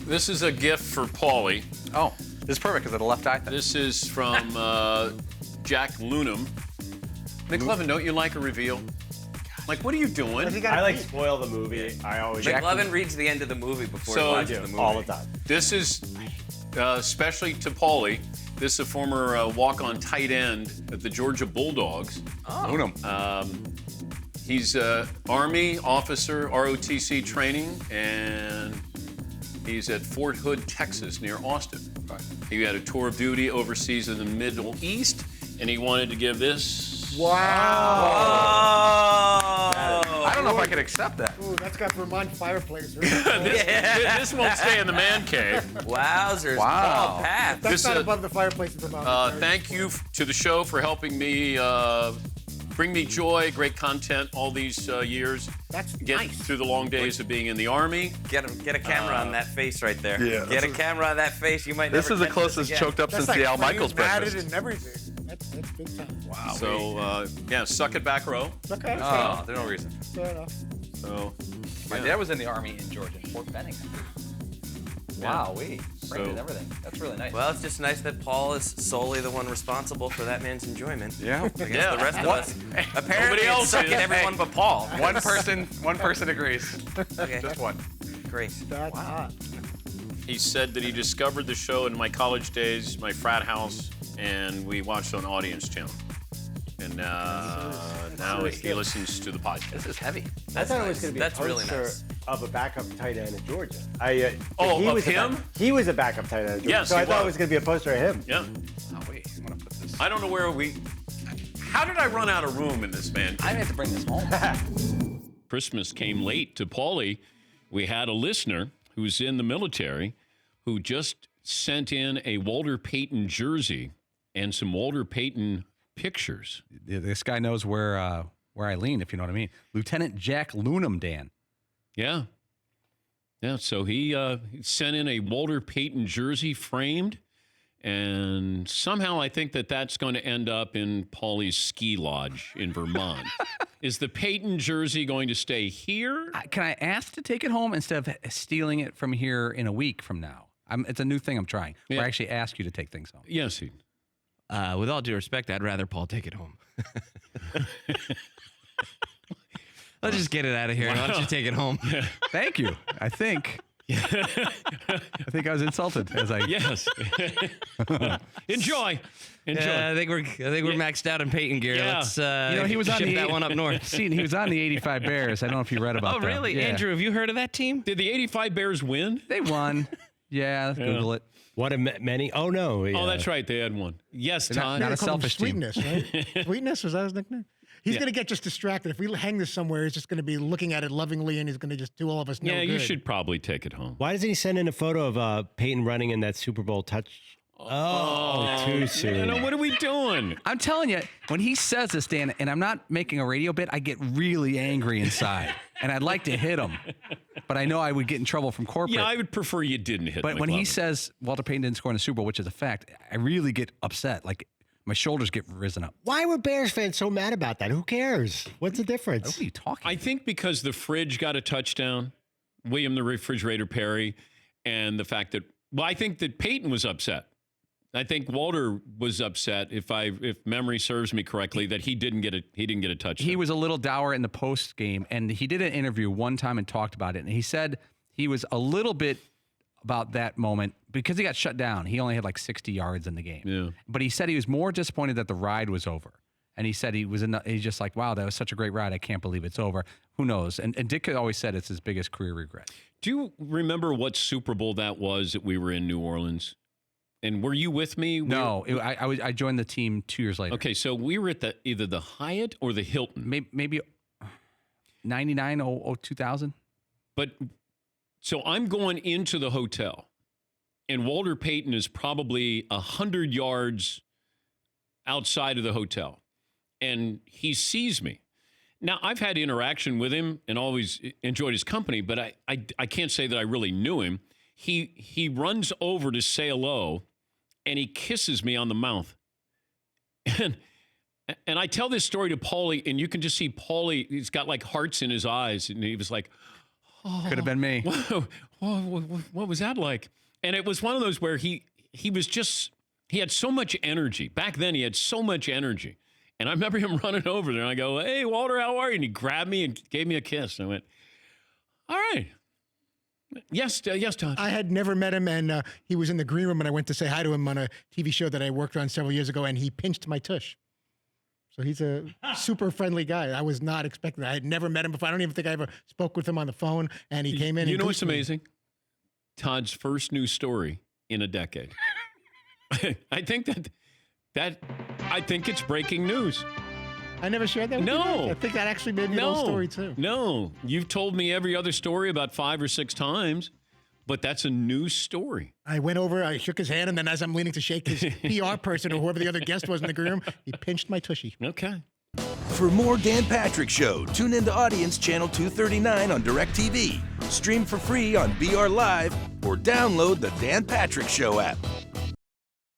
This is a gift for Paulie. Oh, this is perfect because of the left eye thing. This is from Jack Lunam. McLovin, don't you like a reveal? Like, what are you doing? I like spoil the movie. I always McLovin reads the end of the movie before he watches the movie. all the time. This is especially to Paulie. This is a former walk-on tight end at the Georgia Bulldogs. He's Army officer, ROTC training, and he's at Fort Hood, Texas, near Austin. He had a tour of duty overseas in the Middle East, and he wanted to give this. Wow. I don't know if I could accept that. Ooh, that's got Vermont fireplace. Right? This won't stay in the man cave. Wowzers. Wow. Oh, Pat. That's not above the fireplace in Vermont. Thank you to the show for helping me bring me joy, great content all these years. That's Get nice. through the long days of being in the Army. Get a camera on that face right there. Yeah, Get a camera on that face. You might never This is the catch closest again. choked up That's since like the Al Michaels matted breakfast. and everything. That's big time. Wow. So, yeah, suck it back row. Okay. Oh, there's no reason. Fair enough. So, My yeah. dad was in the Army in Georgia, in Fort Benning. Wow, framed and everything. That's really nice. Well, it's just nice that Paul is solely the one responsible for that man's enjoyment. Yeah. I guess the rest of us. Apparently, Nobody else it's sucking is. everyone but Paul. One person agrees. Okay. Just one. Great. That's hot. He said that he discovered the show in my college days, my frat house, and we watched on Audience Channel. And now he listens to the podcast. This is heavy. I thought it was going to be That's a really poster nice. of a backup tight end in Georgia. Oh, he of was him? He was a backup tight end in Georgia. Yes, so he I thought it was. was going to be a poster of him. Yeah. Oh, wait. I'm going to put this. I don't know where we. How did I run out of room in this man? I have to bring this home. Christmas came late to Paulie. We had a listener who's in the military who just sent in a Walter Payton jersey and some Walter Payton pictures. This guy knows where I lean, if you know what I mean. Lieutenant Jack Lunam, Dan. Yeah. Yeah, so he sent in a Walter Payton jersey framed, and somehow I think that that's going to end up in Paulie's ski lodge in Vermont. Is the Payton jersey going to stay here? Can I ask to take it home instead of stealing it from here in a week from now? It's a new thing I'm trying. Yeah. Where I actually ask you to take things home. Yes, he. With all due respect, I'd rather Paul take it home. Let's just get it out of here. Why don't you take it home? Thank you. I think I was insulted as I. Yes. Enjoy. Yeah, I think we're maxed out in Peyton gear. Yeah. Let's he was on ship the that one up north. See, he was on the '85 Bears. I don't know if you read about Oh, them. really? Yeah. Andrew, have you heard of that team? Did the 85 Bears win? They won. Yeah, Google it. What a many. Oh, no. Oh, that's right. They had one. Yes, Todd. not a Call him selfish team. Sweetness, right? Sweetness, was that his nickname? He's going to get just distracted. If we hang this somewhere, he's just going to be looking at it lovingly, and he's going to just do all of us no Yeah, good. you should probably take it home. Why doesn't he send in a photo of Peyton running in that Super Bowl touch? Oh, too soon. You know, what are we doing? I'm telling you, when he says this, Dan, and I'm not making a radio bit, I get really angry inside, and I'd like to hit him, but I know I would get in trouble from corporate. Yeah, I would prefer you didn't hit But when he McLovin. says Walter Payton didn't score in the Super Bowl, which is a fact, I really get upset. Like my shoulders get risen up. Why were Bears fans so mad about that? Who cares? What's the difference? What are you talking? I think because the fridge got a touchdown, William the Refrigerator Perry, and the fact that, well, I think that Peyton was upset. I think Walter was upset, if memory serves me correctly, that he didn't get a touchdown. He was a little dour in the post game, and he did an interview one time and talked about it. And he said he was a little bit about that moment because he got shut down. He only had like 60 yards in the game. Yeah. But he said he was more disappointed that the ride was over. And he said he's just like, wow, that was such a great ride. I can't believe it's over. Who knows? And Dick always said it's his biggest career regret. Do you remember what Super Bowl that was that we were in New Orleans? And were you with me? No, I joined the team 2 years later. Okay, so we were at either the Hyatt or the Hilton. Maybe 99, 2000. But so I'm going into the hotel, and Walter Payton is probably 100 yards outside of the hotel, and he sees me. Now, I've had interaction with him and always enjoyed his company, but I can't say that I really knew him. He runs over to say hello, and he kisses me on the mouth. And I tell this story to Paulie, and you can just see Paulie, he's got like hearts in his eyes, and he was like, Could have been me. What was that like? And it was one of those where he had so much energy. Back then, he had so much energy. And I remember him running over there, and I go, "Hey, Walter, how are you?" And he grabbed me and gave me a kiss. And I went, "All right. Yes, Todd." I had never met him, and he was in the green room, and I went to say hi to him on a TV show that I worked on several years ago, and he pinched my tush. So he's a super friendly guy. I was not expecting that. I had never met him before. I don't even think I ever spoke with him on the phone, and he came in. You and know what's goosed me. amazing? Todd's first news story in a decade. I think I think it's breaking news. I never shared that with you No. guys? I think that actually made me an old story, too. No, you've told me every other story about 5 or 6 times, but that's a news story. I went over, I shook his hand, and then as I'm leaning to shake his PR person or whoever the other guest was in the green room, he pinched my tushy. Okay. For more Dan Patrick Show, tune into Audience Channel 239 on DirecTV. Stream for free on BR Live or download the Dan Patrick Show app.